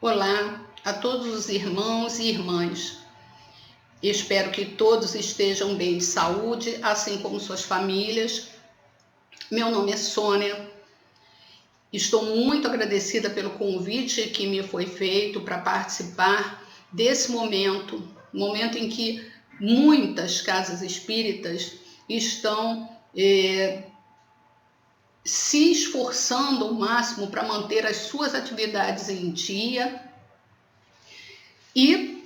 Olá a todos os irmãos e irmãs. Espero que todos estejam bem de saúde, assim como suas famílias. Meu nome é Sônia. Estou muito agradecida pelo convite que me foi feito para participar desse momento em que muitas casas espíritas estão se esforçando ao máximo para manter as suas atividades em dia e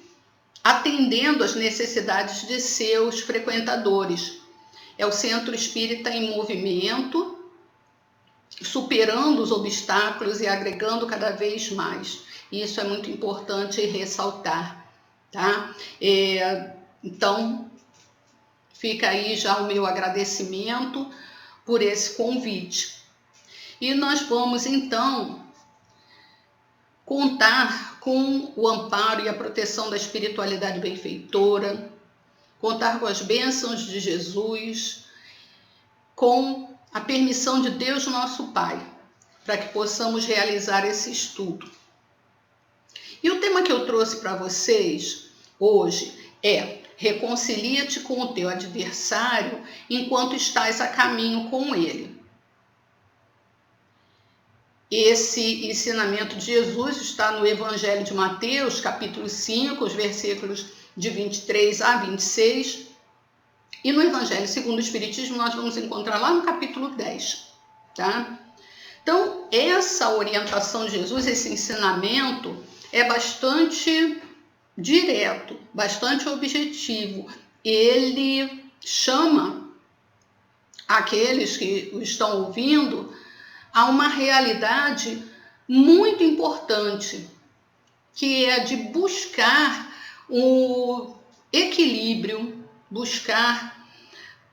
atendendo às necessidades de seus frequentadores. É o Centro Espírita em movimento, superando os obstáculos e agregando cada vez mais. Isso é muito importante ressaltar, tá? Então, fica aí já o meu agradecimento por esse convite. E nós vamos, então, contar com o amparo e a proteção da espiritualidade benfeitora, contar com as bênçãos de Jesus, com a permissão de Deus, nosso Pai, para que possamos realizar esse estudo. E o tema que eu trouxe para vocês hoje é: reconcilia-te com o teu adversário enquanto estás a caminho com ele. Esse ensinamento de Jesus está no Evangelho de Mateus, capítulo 5, os versículos de 23 a 26. E no Evangelho segundo o Espiritismo nós vamos encontrar lá no capítulo 10. Tá? Então, essa orientação de Jesus, esse ensinamento, é bastante direto, bastante objetivo. Ele chama aqueles que o estão ouvindo a uma realidade muito importante, que é de buscar o equilíbrio, buscar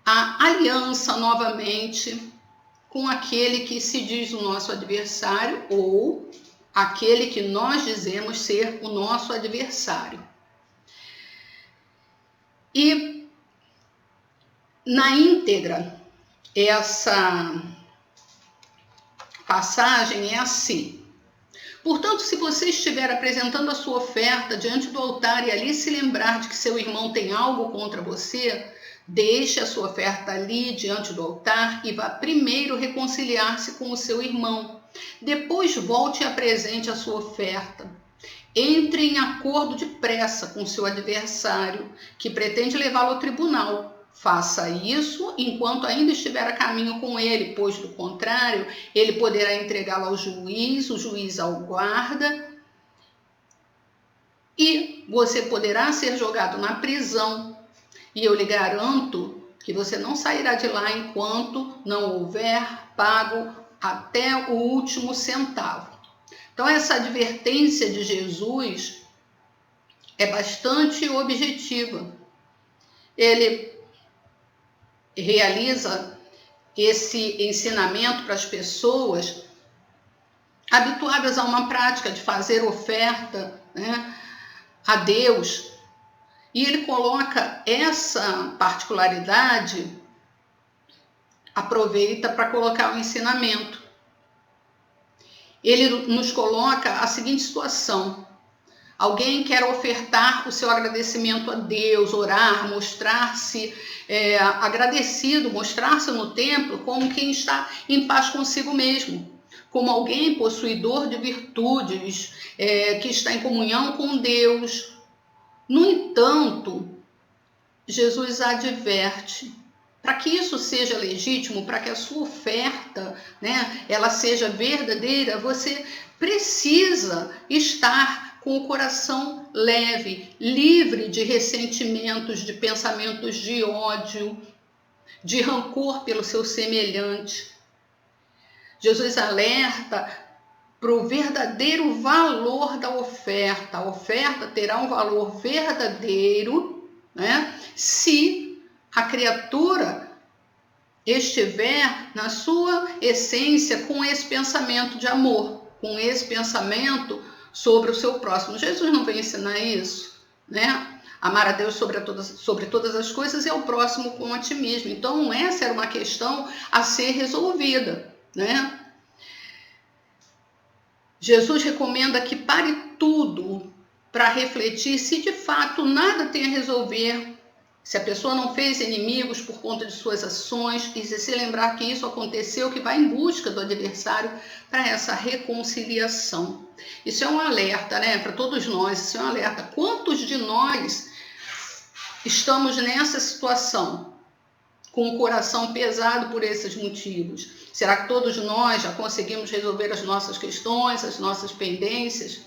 a aliança novamente com aquele que se diz o nosso adversário ou aquele que nós dizemos ser o nosso adversário. E na íntegra, essa passagem é assim: portanto, se você estiver apresentando a sua oferta diante do altar e ali se lembrar de que seu irmão tem algo contra você, deixe a sua oferta ali diante do altar e vá primeiro reconciliar-se com o seu irmão. Depois volte e apresente a sua oferta. Entre em acordo depressa com seu adversário, que pretende levá-lo ao tribunal. Faça isso enquanto ainda estiver a caminho com ele, pois, do contrário, ele poderá entregá-lo ao juiz, o juiz ao guarda, e você poderá ser jogado na prisão. E eu lhe garanto que você não sairá de lá enquanto não houver pago até o último centavo. Então, essa advertência de Jesus é bastante objetiva. Ele realiza esse ensinamento para as pessoas habituadas a uma prática de fazer oferta, né, a Deus. E ele coloca essa particularidade, aproveita para colocar o ensinamento. Ele nos coloca a seguinte situação: alguém quer ofertar o seu agradecimento a Deus, orar, mostrar-se agradecido, mostrar-se no templo como quem está em paz consigo mesmo, como alguém possuidor de virtudes, que está em comunhão com Deus. No entanto, Jesus adverte: para que isso seja legítimo, para que a sua oferta, né, ela seja verdadeira, você precisa estar com o coração leve, livre de ressentimentos, de pensamentos de ódio, de rancor pelo seu semelhante. Jesus alerta para o verdadeiro valor da oferta. A oferta terá um valor verdadeiro, né, se a criatura estiver na sua essência com esse pensamento de amor, com esse pensamento sobre o seu próximo. Jesus não vem ensinar isso, né? Amar a Deus sobre todas as coisas e ao próximo como a ti mesmo. Então, essa era uma questão a ser resolvida, né? Jesus recomenda que pare tudo para refletir se de fato nada tem a resolver, se a pessoa não fez inimigos por conta de suas ações, e se lembrar que isso aconteceu, que vai em busca do adversário para essa reconciliação. Isso é um alerta, né, para todos nós, isso é um alerta. Quantos de nós estamos nessa situação, com o coração pesado por esses motivos? Será que todos nós já conseguimos resolver as nossas questões, as nossas pendências?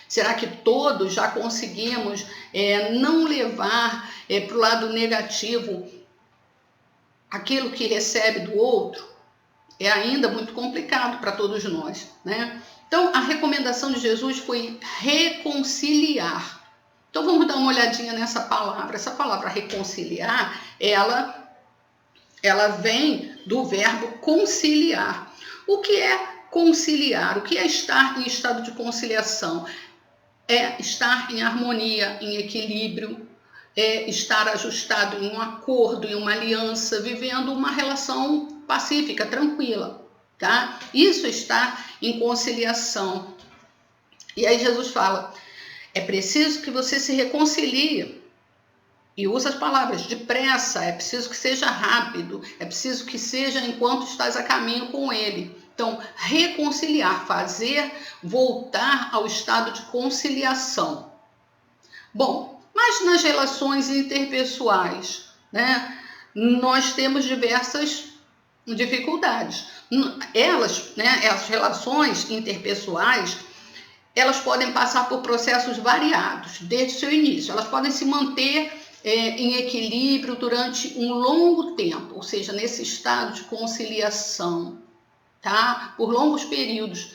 Será que todos já conseguimos não levar para o lado negativo aquilo que recebe do outro? É ainda muito complicado para todos nós, né? Então, a recomendação de Jesus foi reconciliar. Então, vamos dar uma olhadinha nessa palavra. Essa palavra reconciliar, ela vem do verbo conciliar. O que é conciliar? O que é estar em estado de conciliação? É estar em harmonia, em equilíbrio, é estar ajustado em um acordo, em uma aliança, vivendo uma relação pacífica, tranquila, tá? Isso é estar em conciliação. E aí Jesus fala, é preciso que você se reconcilie. E usa as palavras depressa, é preciso que seja rápido, é preciso que seja enquanto estás a caminho com ele. Então, reconciliar, fazer voltar ao estado de conciliação. Bom, mas nas relações interpessoais, né, nós temos diversas dificuldades. As relações interpessoais, elas podem passar por processos variados desde o seu início. Elas podem se manter em equilíbrio durante um longo tempo, ou seja, nesse estado de conciliação, tá? Por longos períodos.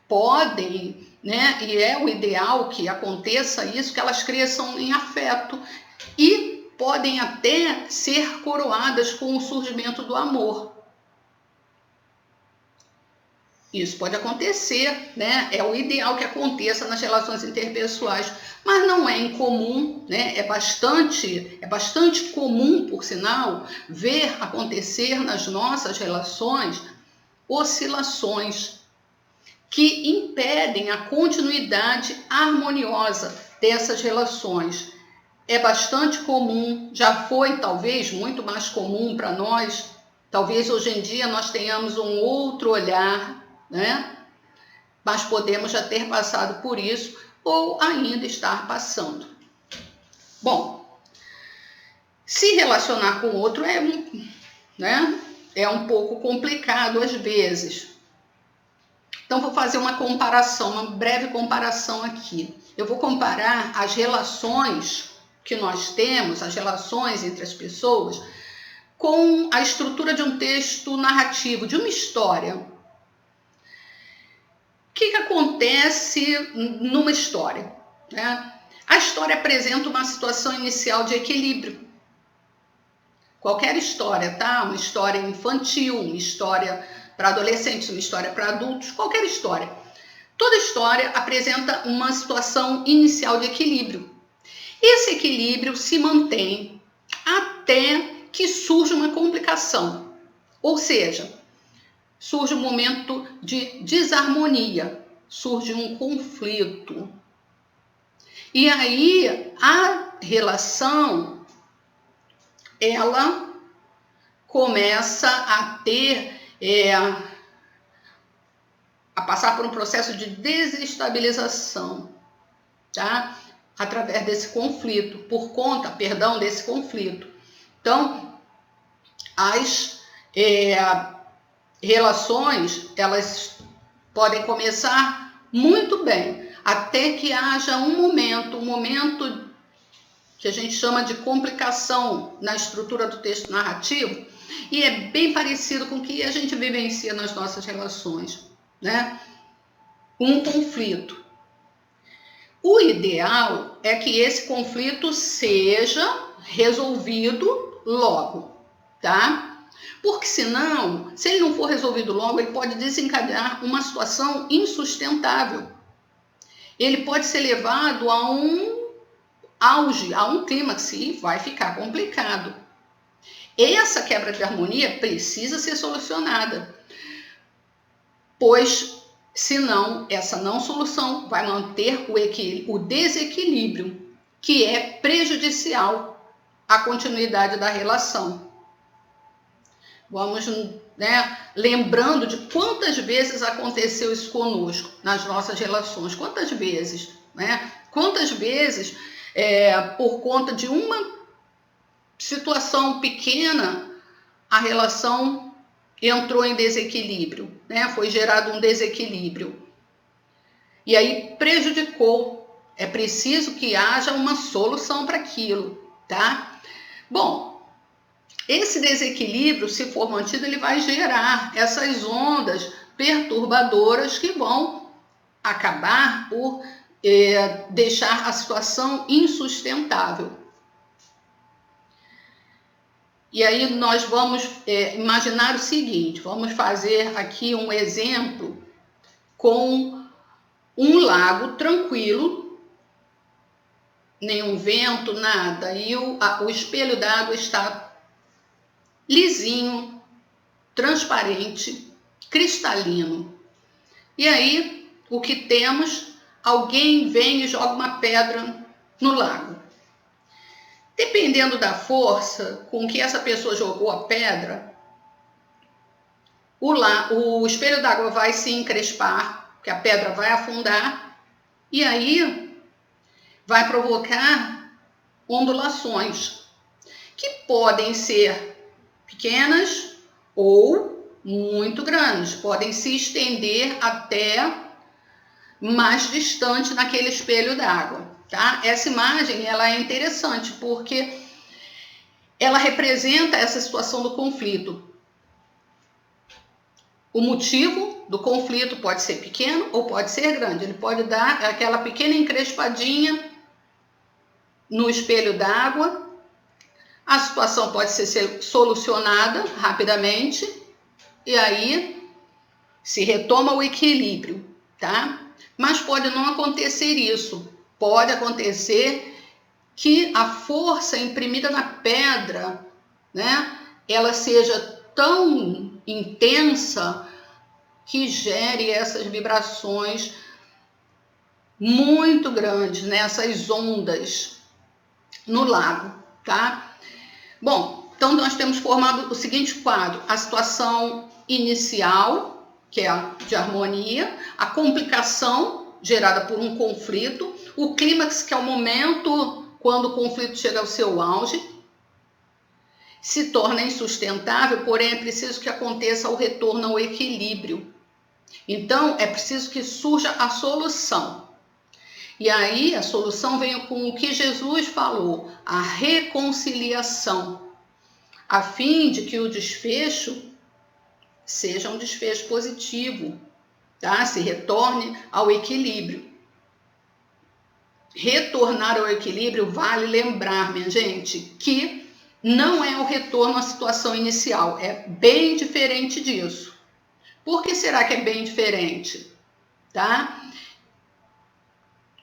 Podem, né? E é o ideal que aconteça isso, que elas cresçam em afeto e podem até ser coroadas com o surgimento do amor. Isso pode acontecer, né? É o ideal que aconteça nas relações interpessoais, mas não é incomum, né? É bastante comum, por sinal, ver acontecer nas nossas relações oscilações que impedem a continuidade harmoniosa dessas relações. É bastante comum, já foi talvez muito mais comum para nós, talvez hoje em dia nós tenhamos um outro olhar, né? Mas podemos já ter passado por isso ou ainda estar passando. Bom, se relacionar com o outro é um pouco complicado às vezes. Então, vou fazer uma comparação, uma breve comparação aqui. Eu vou comparar as relações que nós temos, as relações entre as pessoas, com a estrutura de um texto narrativo, de uma história. O que acontece numa história, né? A história apresenta uma situação inicial de equilíbrio. Qualquer história, tá? Uma história infantil, uma história para adolescentes, uma história para adultos, qualquer história. Toda história apresenta uma situação inicial de equilíbrio. Esse equilíbrio se mantém até que surge uma complicação, ou seja, surge um momento de desarmonia, surge um conflito. E aí a relação, ela começa a ter, a passar por um processo de desestabilização, tá? Através desse conflito, por conta, desse conflito. Então, as relações, elas podem começar muito bem, até que haja um momento que a gente chama de complicação na estrutura do texto narrativo, e é bem parecido com o que a gente vivencia nas nossas relações, né? Um conflito. O ideal é que esse conflito seja resolvido logo, tá? Porque senão, se ele não for resolvido logo, ele pode desencadear uma situação insustentável. Ele pode ser levado a um auge, a um clímax, e vai ficar complicado. Essa quebra de harmonia precisa ser solucionada, pois Senão, essa não solução vai manter o desequilíbrio, que é prejudicial à continuidade da relação. Vamos, lembrando de quantas vezes aconteceu isso conosco nas nossas relações. Quantas vezes, Quantas vezes, por conta de uma situação pequena, a relação entrou em desequilíbrio, Foi gerado um desequilíbrio. E aí prejudicou. É preciso que haja uma solução para aquilo, tá? Bom, esse desequilíbrio, se for mantido, ele vai gerar essas ondas perturbadoras que vão acabar por deixar a situação insustentável. E aí nós vamos imaginar o seguinte, vamos fazer aqui um exemplo com um lago tranquilo, nenhum vento, nada, e o espelho d'água está lisinho, transparente, cristalino. E aí, o que temos? Alguém vem e joga uma pedra no lago. Dependendo da força com que essa pessoa jogou a pedra, o espelho d'água vai se encrespar, porque a pedra vai afundar, e aí vai provocar ondulações, que podem ser pequenas ou muito grandes, podem se estender até mais distante naquele espelho d'água, tá? Essa imagem, ela é interessante porque ela representa essa situação do conflito. O motivo do conflito pode ser pequeno ou pode ser grande. Ele pode dar aquela pequena encrespadinha no espelho d'água. A situação pode ser solucionada rapidamente e aí se retoma o equilíbrio, tá? Mas pode não acontecer isso. Pode acontecer que a força imprimida na pedra, ela seja tão intensa que gere essas vibrações muito grandes, essas ondas no lago, tá? Bom, então nós temos formado o seguinte quadro: a situação inicial, que é a de harmonia, a complicação gerada por um conflito, o clímax, que é o momento quando o conflito chega ao seu auge, se torna insustentável, porém é preciso que aconteça o retorno ao equilíbrio. Então, é preciso que surja a solução. E aí, a solução vem com o que Jesus falou, a reconciliação, a fim de que o desfecho seja um desfecho positivo, tá? Se retorne ao equilíbrio. Retornar ao equilíbrio, vale lembrar, minha gente, que não é o retorno à situação inicial, é bem diferente disso. Por que será que é bem diferente? Tá?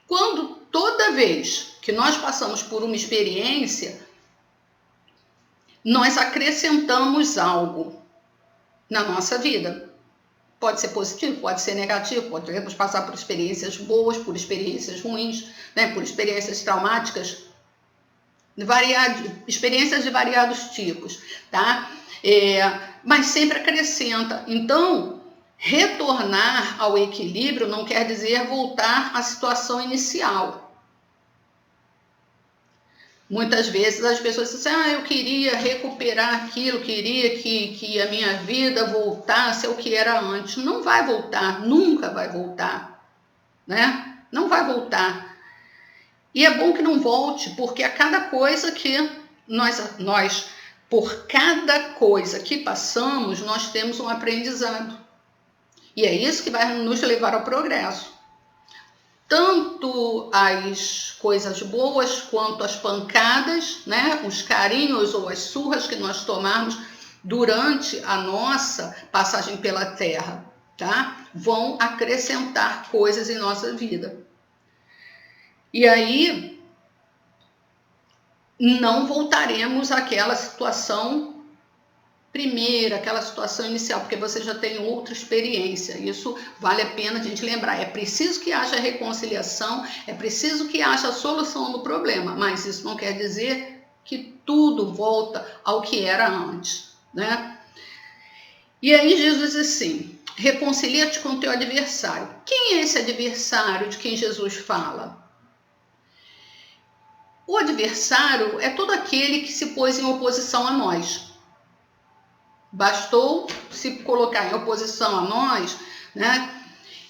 Quando toda vez que nós passamos por uma experiência, nós acrescentamos algo na nossa vida. Pode ser positivo, pode ser negativo, podemos passar por experiências boas, por experiências ruins, por experiências traumáticas, experiências de variados tipos, tá? Mas sempre acrescenta. Então, retornar ao equilíbrio não quer dizer voltar à situação inicial. Muitas vezes as pessoas dizem assim, eu queria recuperar aquilo, queria que a minha vida voltasse ao que era antes. Não vai voltar, nunca vai voltar, Não vai voltar. E é bom que não volte, porque a cada coisa que por cada coisa que passamos, nós temos um aprendizado. E é isso que vai nos levar ao progresso. Tanto as coisas boas quanto as pancadas, os carinhos ou as surras que nós tomarmos durante a nossa passagem pela Terra, tá? Vão acrescentar coisas em nossa vida. E aí, não voltaremos àquela situação primeira, aquela situação inicial, porque você já tem outra experiência. Isso vale a pena a gente lembrar. É preciso que haja reconciliação, é preciso que haja solução do problema, mas isso não quer dizer que tudo volta ao que era antes, né? E aí Jesus diz assim: reconcilia-te com o teu adversário. Quem é esse adversário de quem Jesus fala? O adversário é todo aquele que se pôs em oposição a nós. Bastou se colocar em oposição a nós, né?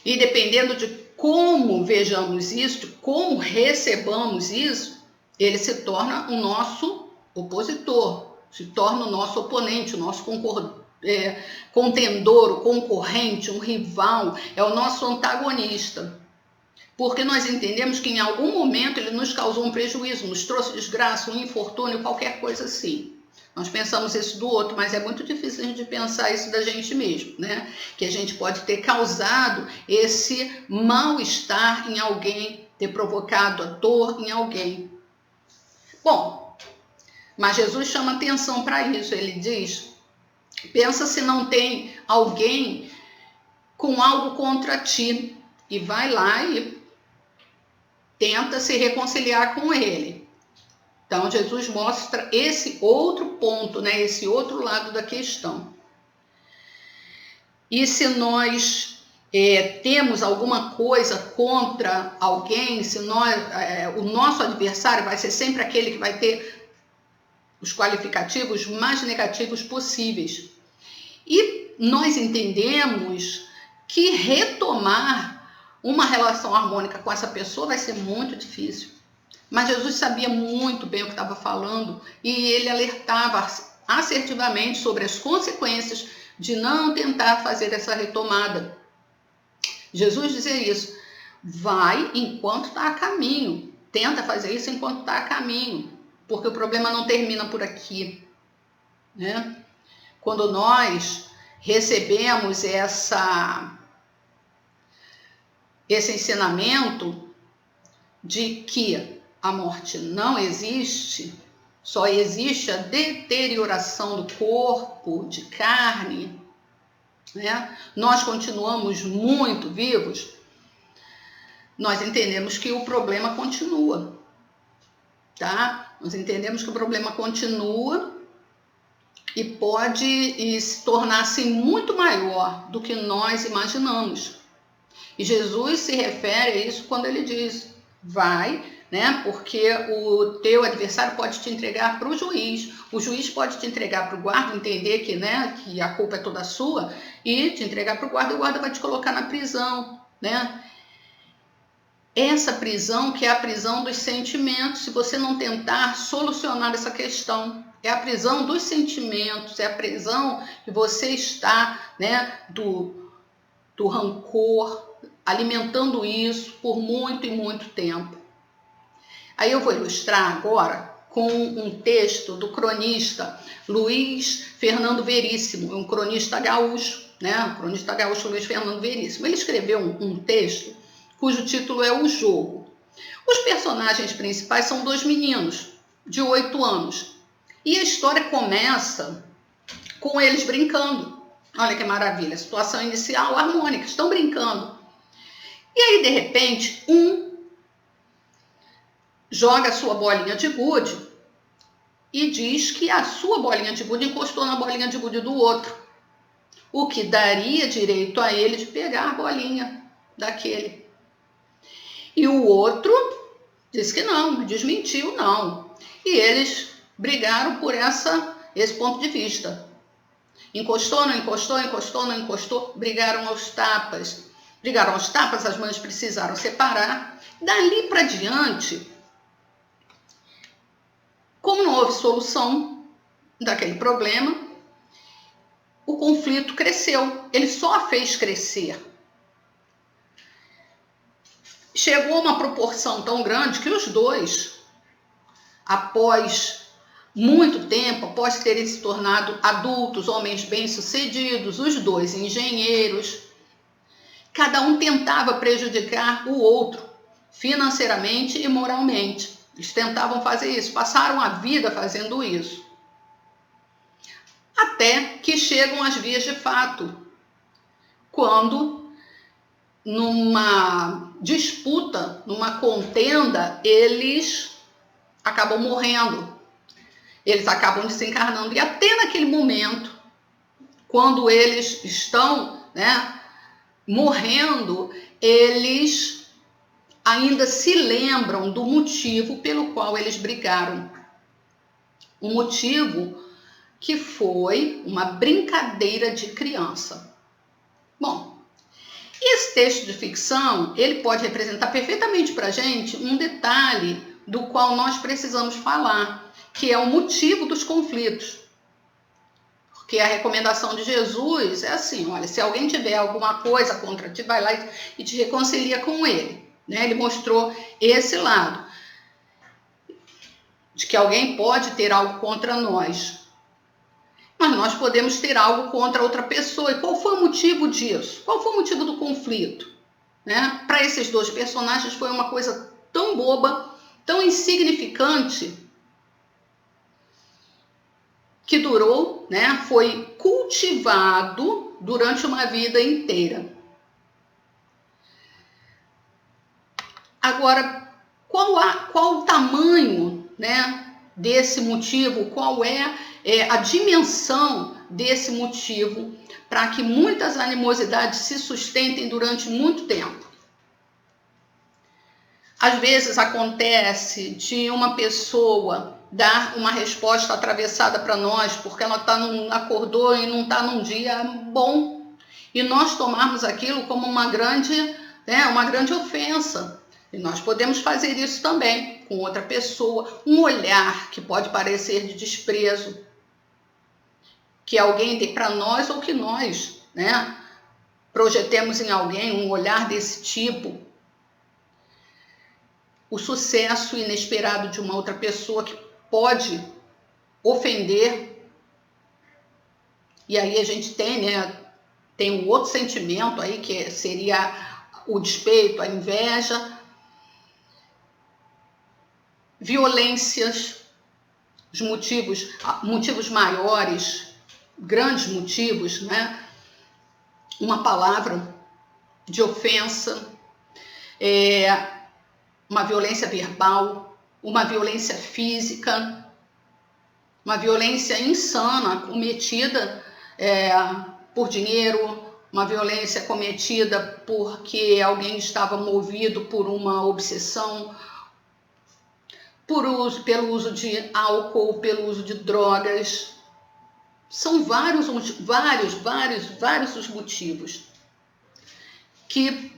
E dependendo de como vejamos isso, de como recebamos isso, ele se torna o nosso opositor, se torna o nosso oponente, o nosso contendor, o concorrente, um rival, é o nosso antagonista. Porque nós entendemos que em algum momento ele nos causou um prejuízo, nos trouxe desgraça, um infortúnio, qualquer coisa assim. Nós pensamos isso do outro, mas é muito difícil a gente pensar isso da gente mesmo, né? Que a gente pode ter causado esse mal-estar em alguém, ter provocado a dor em alguém. Bom, mas Jesus chama atenção para isso. Ele diz: pensa se não tem alguém com algo contra ti, e vai lá e tenta se reconciliar com ele. Então, Jesus mostra esse outro ponto, né? Esse outro lado da questão. E se nós temos alguma coisa contra alguém, se o nosso adversário vai ser sempre aquele que vai ter os qualificativos mais negativos possíveis. E nós entendemos que retomar uma relação harmônica com essa pessoa vai ser muito difícil. Mas Jesus sabia muito bem o que estava falando e ele alertava assertivamente sobre as consequências de não tentar fazer essa retomada. Jesus dizia isso: vai enquanto está a caminho, tenta fazer isso enquanto está a caminho, porque o problema não termina por aqui, né? Quando nós recebemos esse ensinamento de que a morte não existe, só existe a deterioração do corpo, de carne, né? Nós continuamos muito vivos, nós entendemos que o problema continua, tá? Nós entendemos que o problema continua e pode se tornar assim muito maior do que nós imaginamos. E Jesus se refere a isso quando ele diz: vai, né? Porque o teu adversário pode te entregar para o juiz pode te entregar para o guarda, entender que, né, que a culpa é toda sua, e te entregar para o guarda, e o guarda vai te colocar na prisão, né? Essa prisão que é a prisão dos sentimentos, se você não tentar solucionar essa questão, é a prisão dos sentimentos, é a prisão que você está, né, do rancor, alimentando isso por muito e muito tempo. Aí eu vou ilustrar agora com um texto do cronista Luiz Fernando Veríssimo, um cronista gaúcho, né? O cronista gaúcho Luiz Fernando Veríssimo. Ele escreveu um texto cujo título é O Jogo. Os personagens principais são dois meninos de 8 anos. E a história começa com eles brincando. Olha que maravilha, a situação inicial harmônica, estão brincando. E aí, de repente, um joga a sua bolinha de gude e diz que a sua bolinha de gude encostou na bolinha de gude do outro, o que daria direito a ele de pegar a bolinha daquele. E o outro disse que não, desmentiu, não. E eles brigaram por esse ponto de vista. Encostou, não encostou, encostou, não encostou, brigaram aos tapas. Brigaram aos tapas, as mães precisaram separar. Dali para diante, como não houve solução daquele problema, o conflito cresceu. Ele só fez crescer. Chegou a uma proporção tão grande que os dois, após muito tempo, após terem se tornado adultos, homens bem-sucedidos, os dois engenheiros, cada um tentava prejudicar o outro financeiramente e moralmente. Eles tentavam fazer isso, passaram a vida fazendo isso. até que chegam às vias de fato, quando numa disputa, numa contenda, eles acabam morrendo, eles acabam desencarnando, e até naquele momento, quando eles estão, né, morrendo, eles ainda se lembram do motivo pelo qual eles brigaram. Um motivo que foi uma brincadeira de criança. Bom, esse texto de ficção, ele pode representar perfeitamente para a gente um detalhe do qual nós precisamos falar, que é o motivo dos conflitos. Porque a recomendação de Jesus é assim, olha, se alguém tiver alguma coisa contra ti, vai lá e te reconcilia com ele. Né? Ele mostrou esse lado, de que alguém pode ter algo contra nós, mas nós podemos ter algo contra outra pessoa. E qual foi o motivo disso? Qual foi o motivo do conflito? Né? Para esses dois personagens foi uma coisa tão boba, tão insignificante, que durou, né? Foi cultivado durante uma vida inteira. Agora, qual o tamanho, né, desse motivo? Qual é a dimensão desse motivo para que muitas animosidades se sustentem durante muito tempo? Às vezes acontece de uma pessoa dar uma resposta atravessada para nós porque ela acordou e não está num dia bom, e nós tomarmos aquilo como uma grande ofensa. E nós podemos fazer isso também com outra pessoa, um olhar que pode parecer de desprezo, que alguém dê para nós ou que nós, né, projetemos em alguém um olhar desse tipo. O sucesso inesperado de uma outra pessoa que pode ofender. E aí a gente tem, né, tem um outro sentimento aí que seria o despeito, a inveja. Violências, os motivos maiores, grandes motivos, né? Uma palavra de ofensa, uma violência verbal, uma violência física, uma violência insana cometida por dinheiro, uma violência cometida porque alguém estava movido por uma obsessão, pelo uso de álcool, pelo uso de drogas. São vários os motivos que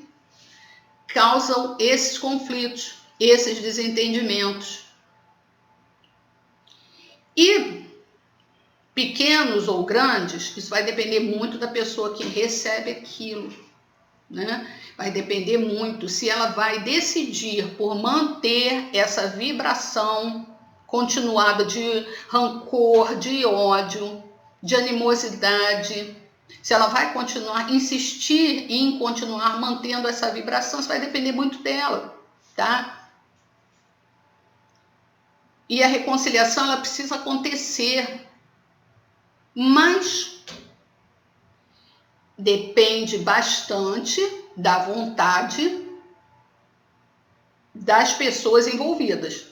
causam esses conflitos, esses desentendimentos. E pequenos ou grandes, isso vai depender muito da pessoa que recebe aquilo, né? Vai depender muito se ela vai decidir por manter essa vibração continuada de rancor, de ódio, de animosidade. Se ela vai insistir em continuar mantendo essa vibração, isso vai depender muito dela, tá? E a reconciliação, ela precisa acontecer, mas depende bastante da vontade das pessoas envolvidas,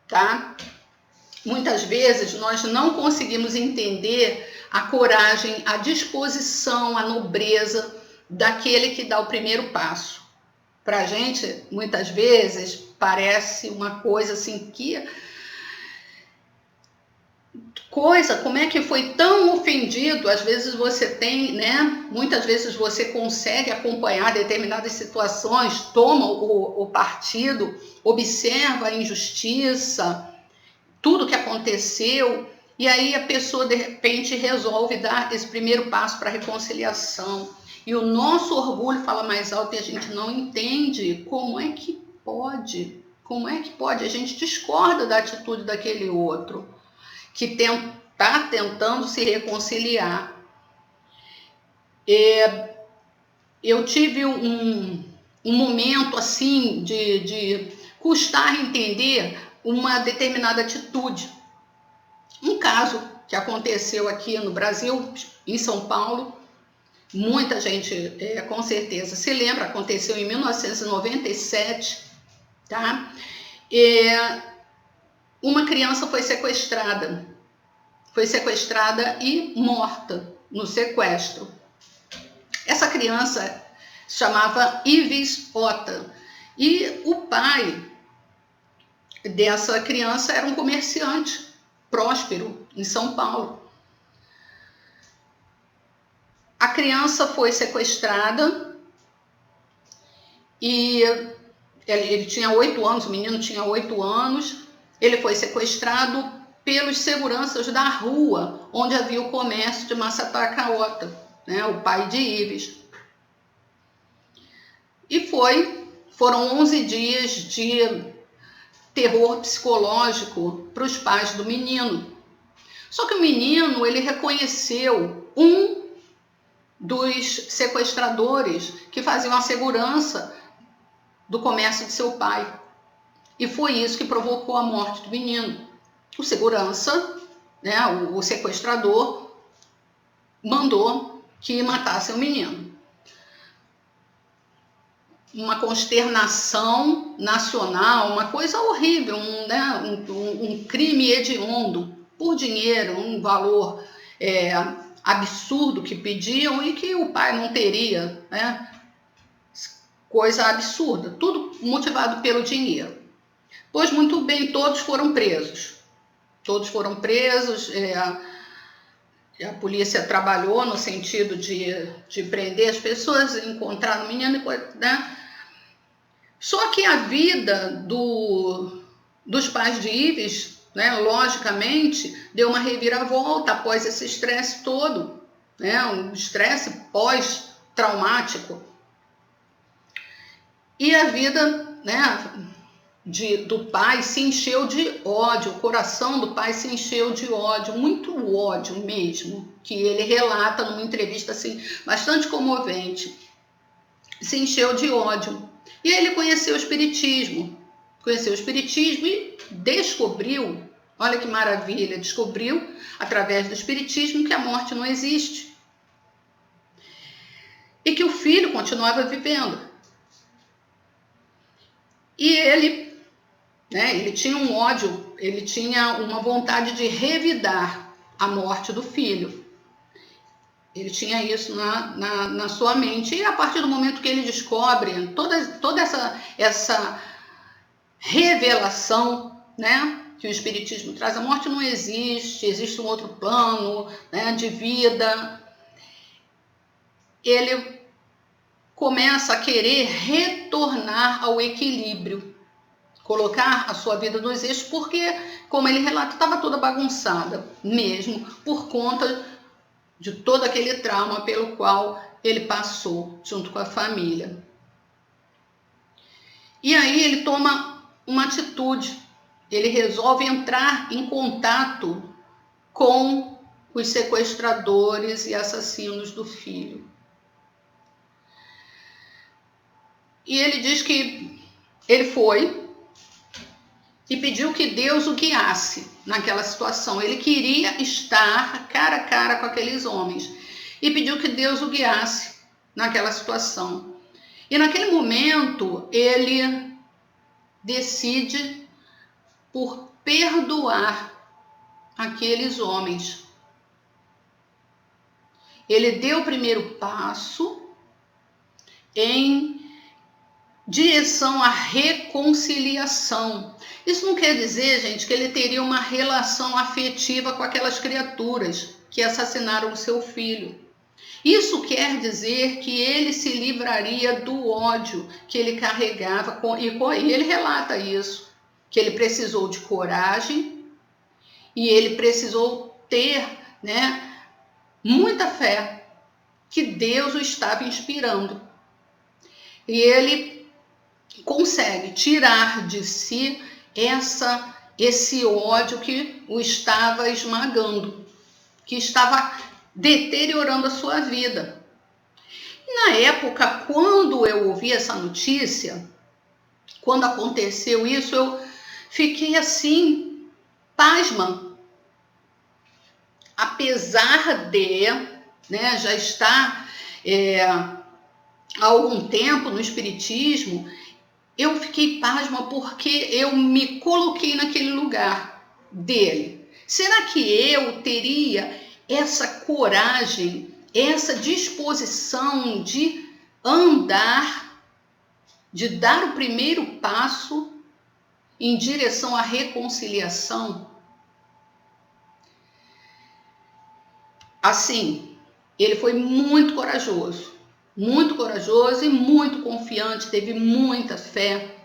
tá? Muitas vezes nós não conseguimos entender a coragem, a disposição, a nobreza daquele que dá o primeiro passo. Para a gente, muitas vezes, parece uma coisa assim como é que foi tão ofendido? Às vezes você tem, né? Muitas vezes você consegue acompanhar determinadas situações, toma o partido, observa a injustiça, tudo que aconteceu, e aí a pessoa de repente resolve dar esse primeiro passo para a reconciliação. E o nosso orgulho fala mais alto e a gente não entende como é que pode. A gente discorda da atitude daquele outro que está tentando se reconciliar. Eu tive um momento assim de custar entender uma determinada atitude. Um caso que aconteceu aqui no Brasil, em São Paulo. Muita gente, com certeza, se lembra, aconteceu em 1997, tá? Uma criança foi sequestrada e morta no sequestro. Essa criança se chamava Ives Ota, e o pai dessa criança era um comerciante próspero em São Paulo. A criança foi sequestrada e ele tinha 8 anos, o menino tinha 8 anos, ele foi sequestrado pelos seguranças da rua onde havia o comércio de Massapá Ota, né, o pai de Ives. E foram 11 dias de terror psicológico para os pais do menino. Só que o menino, ele reconheceu um dos sequestradores que faziam a segurança do comércio de seu pai. E foi isso que provocou a morte do menino. O segurança, né, o sequestrador, mandou que matasse o menino. Uma consternação nacional, uma coisa horrível, um crime hediondo por dinheiro, um valor absurdo que pediam e que o pai não teria, né? Coisa absurda, tudo motivado pelo dinheiro. Pois muito bem, todos foram presos. A polícia trabalhou no sentido de prender as pessoas, encontrar o menino, né? Só que a vida dos pais de Ives, né, logicamente, deu uma reviravolta após esse estresse todo, né, um estresse pós-traumático. E a vida, né, do pai se encheu de ódio, o coração do pai se encheu de ódio, muito ódio mesmo, que ele relata numa entrevista assim, bastante comovente. Se encheu de ódio. E aí ele conheceu o Espiritismo e descobriu, olha que maravilha, descobriu através do Espiritismo que a morte não existe. E que o filho continuava vivendo. E ele, né, ele tinha um ódio, ele tinha uma vontade de revidar a morte do filho. Ele tinha isso na sua mente. E a partir do momento que ele descobre toda essa revelação, né, que o Espiritismo traz, a morte não existe, existe um outro plano, né, de vida, ele começa a querer retornar ao equilíbrio, colocar a sua vida nos eixos, porque, como ele relata, estava toda bagunçada mesmo, por conta de todo aquele trauma pelo qual ele passou junto com a família. E aí ele toma uma atitude, ele resolve entrar em contato com os sequestradores e assassinos do filho. E ele diz que ele foi e pediu que Deus o guiasse naquela situação. Ele queria estar cara a cara com aqueles homens e pediu que Deus o guiasse naquela situação. E naquele momento ele decide por perdoar aqueles homens. Ele deu o primeiro passo em direção à reconciliação. Isso não quer dizer, gente, que ele teria uma relação afetiva com aquelas criaturas que assassinaram o seu filho. Isso quer dizer que ele se livraria do ódio que ele carregava, e ele relata isso, que ele precisou de coragem e ele precisou ter, né, muita fé que Deus o estava inspirando. E ele consegue tirar de si esse ódio que o estava esmagando, que estava deteriorando a sua vida. E na época, quando eu ouvi essa notícia, quando aconteceu isso, eu fiquei assim, pasma. apesar de, né, já estar há algum tempo no espiritismo, eu fiquei pasma porque eu me coloquei naquele lugar dele. Será que eu teria essa coragem, essa disposição de andar, de dar o primeiro passo em direção à reconciliação? Assim, ele foi muito corajoso e muito confiante, teve muita fé.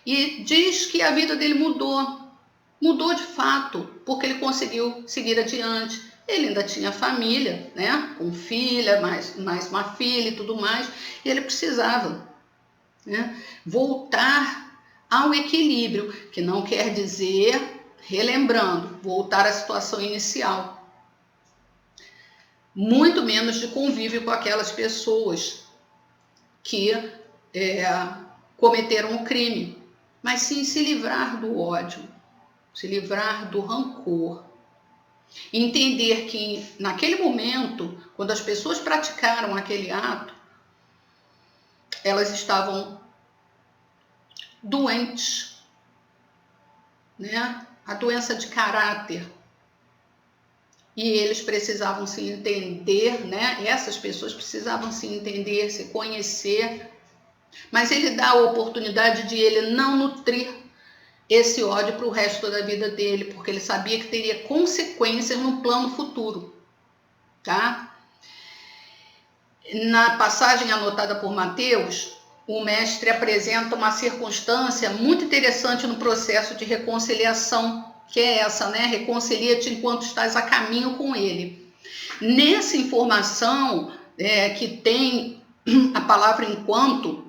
E diz que a vida dele mudou de fato, porque ele conseguiu seguir adiante. Ele ainda tinha família, né, com filha, mais uma filha e tudo mais, e ele precisava, né, voltar ao equilíbrio, que não quer dizer, relembrando, voltar à situação inicial. Muito menos de convívio com aquelas pessoas que cometeram o crime, mas sim se livrar do ódio, se livrar do rancor. Entender que naquele momento, quando as pessoas praticaram aquele ato, elas estavam doentes, né? A doença de caráter. E eles precisavam se entender, né? Essas pessoas precisavam se entender, se conhecer. Mas ele dá a oportunidade de ele não nutrir esse ódio para o resto da vida dele, porque ele sabia que teria consequências no plano futuro, tá? Na passagem anotada por Mateus, o mestre apresenta uma circunstância muito interessante no processo de reconciliação, que é essa, né? Reconcilia-te enquanto estás a caminho com ele. Nessa informação que tem a palavra enquanto,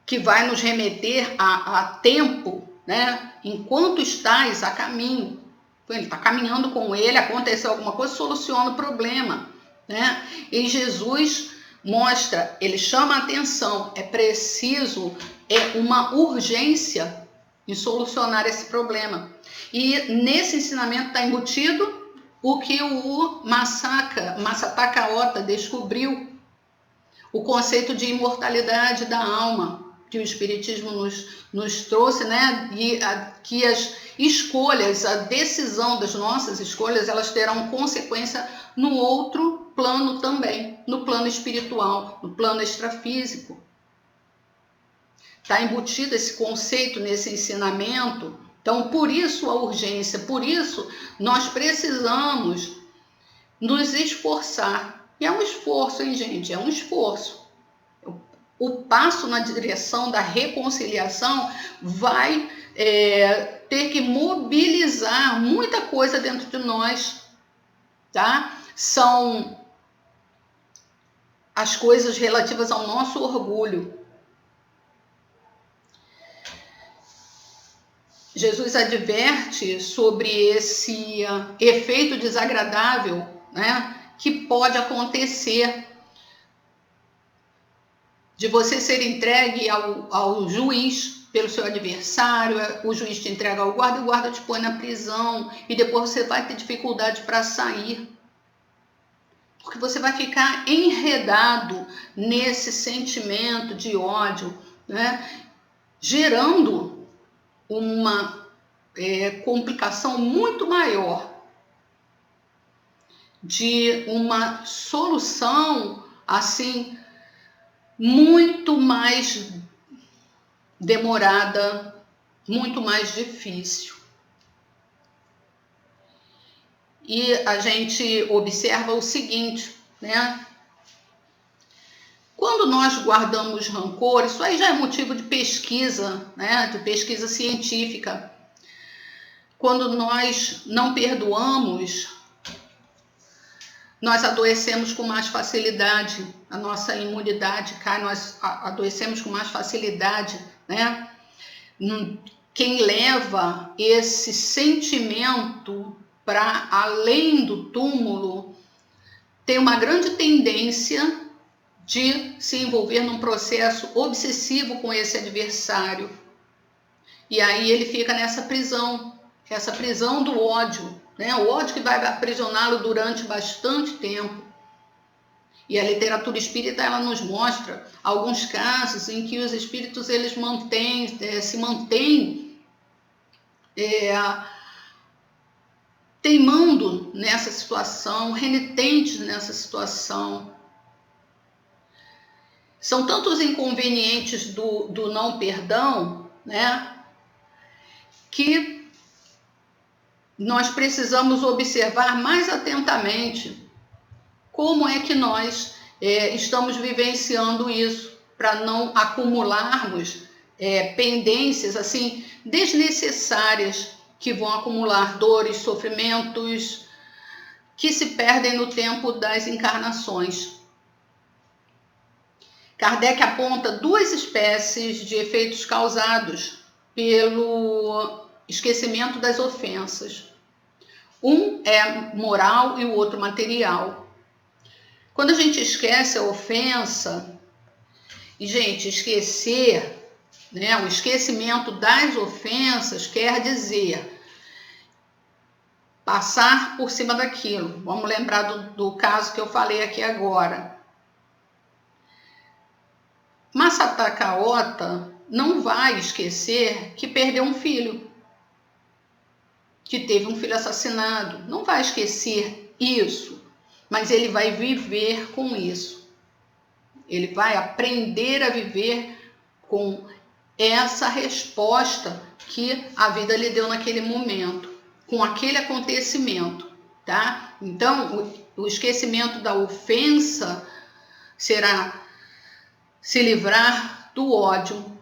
que vai nos remeter a tempo, né? Enquanto estás a caminho. Ele está caminhando com ele, aconteceu alguma coisa, soluciona o problema, né? E Jesus mostra, ele chama a atenção, é preciso, uma urgência em solucionar esse problema. E nesse ensinamento está embutido o que o Masataka Ota descobriu, o conceito de imortalidade da alma, que o Espiritismo nos trouxe, né? E que as escolhas, a decisão das nossas escolhas, elas terão consequência no outro plano também, no plano espiritual, no plano extrafísico. Está embutido esse conceito nesse ensinamento. Então, por isso a urgência, por isso nós precisamos nos esforçar. E é um esforço, hein, gente? É um esforço. O passo na direção da reconciliação vai ter que mobilizar muita coisa dentro de nós, tá? São as coisas relativas ao nosso orgulho. Jesus adverte sobre esse efeito desagradável, né, que pode acontecer de você ser entregue ao juiz pelo seu adversário, o juiz te entrega ao guarda e o guarda te põe na prisão e depois você vai ter dificuldade para sair. Porque você vai ficar enredado nesse sentimento de ódio, né, gerando uma complicação muito maior de uma solução assim muito mais demorada, muito mais difícil. E a gente observa o seguinte, né? Quando nós guardamos rancor, isso aí já é motivo de pesquisa, né? De pesquisa científica. Quando nós não perdoamos, nós adoecemos com mais facilidade, a nossa imunidade cai, nós adoecemos com mais facilidade, né? Quem leva esse sentimento para além do túmulo tem uma grande tendência de se envolver num processo obsessivo com esse adversário. E aí ele fica nessa prisão do ódio, né? O ódio que vai aprisioná-lo durante bastante tempo. E a literatura espírita, ela nos mostra alguns casos em que os espíritos eles se mantêm teimando nessa situação, renitentes nessa situação. São tantos inconvenientes do não perdão, né, que nós precisamos observar mais atentamente como é que nós estamos vivenciando isso, para não acumularmos pendências assim desnecessárias, que vão acumular dores, sofrimentos, que se perdem no tempo das encarnações. Kardec aponta duas espécies de efeitos causados pelo esquecimento das ofensas. Um é moral e o outro material. Quando a gente esquece a ofensa, e, gente, esquecer, né, o esquecimento das ofensas quer dizer passar por cima daquilo. Vamos lembrar do caso que eu falei aqui agora. Masataka Ota não vai esquecer que perdeu um filho, que teve um filho assassinado. Não vai esquecer isso, mas ele vai viver com isso. Ele vai aprender a viver com essa resposta que a vida lhe deu naquele momento, com aquele acontecimento, tá? Então, o esquecimento da ofensa será se livrar do ódio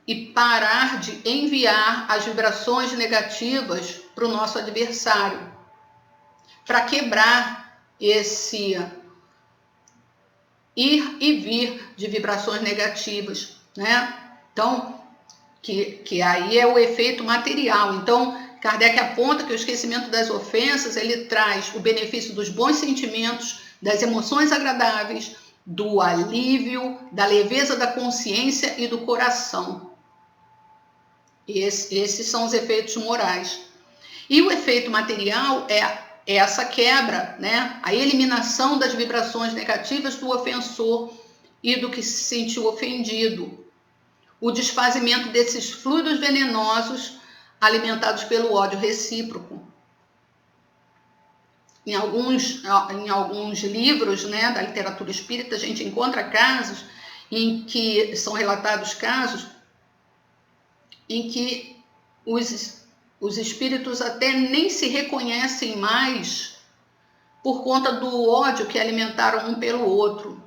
e parar de enviar as vibrações negativas para o nosso adversário, para quebrar esse ir e vir de vibrações negativas, né? Então, que aí é o efeito material. Então, Kardec aponta que o esquecimento das ofensas, ele traz o benefício dos bons sentimentos, das emoções agradáveis, do alívio, da leveza da consciência e do coração. Esses são os efeitos morais. E o efeito material é essa quebra, né? A eliminação das vibrações negativas do ofensor e do que se sentiu ofendido. O desfazimento desses fluidos venenosos alimentados pelo ódio recíproco. Em alguns livros, né, da literatura espírita, a gente encontra casos em que são relatados casos em que os espíritos até nem se reconhecem mais por conta do ódio que alimentaram um pelo outro.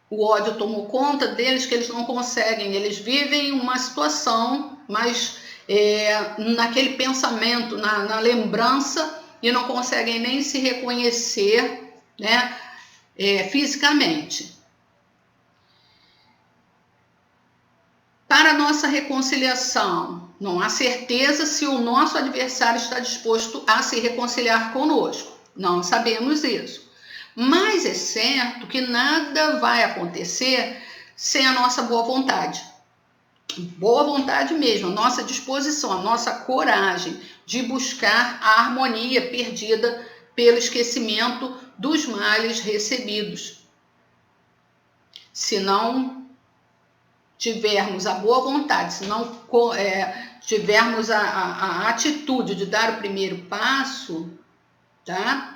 O ódio tomou conta deles que eles não conseguem, eles vivem uma situação, mas naquele pensamento, na lembrança, e não conseguem nem se reconhecer, né, fisicamente. Para a nossa reconciliação, não há certeza se o nosso adversário está disposto a se reconciliar conosco. Não sabemos isso. Mas é certo que nada vai acontecer sem a nossa boa vontade. Boa vontade mesmo, a nossa disposição, a nossa coragem de buscar a harmonia perdida pelo esquecimento dos males recebidos. Se não tivermos a boa vontade, se não tivermos a atitude de dar o primeiro passo, tá?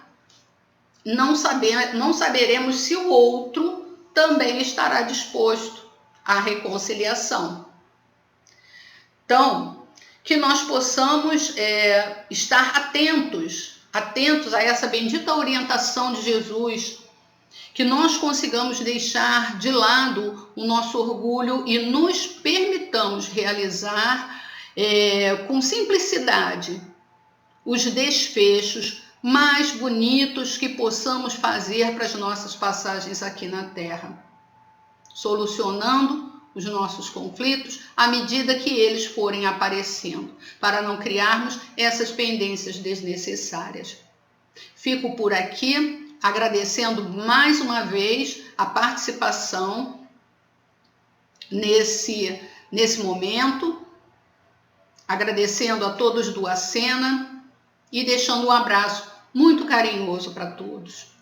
Não saberemos se o outro também estará disposto à reconciliação. Então, que nós possamos estar atentos a essa bendita orientação de Jesus, que nós consigamos deixar de lado o nosso orgulho e nos permitamos realizar com simplicidade os desfechos mais bonitos que possamos fazer para as nossas passagens aqui na Terra, solucionando os nossos conflitos à medida que eles forem aparecendo, para não criarmos essas pendências desnecessárias. Fico por aqui, agradecendo mais uma vez a participação nesse momento, agradecendo a todos do Acena, e deixando um abraço muito carinhoso para todos.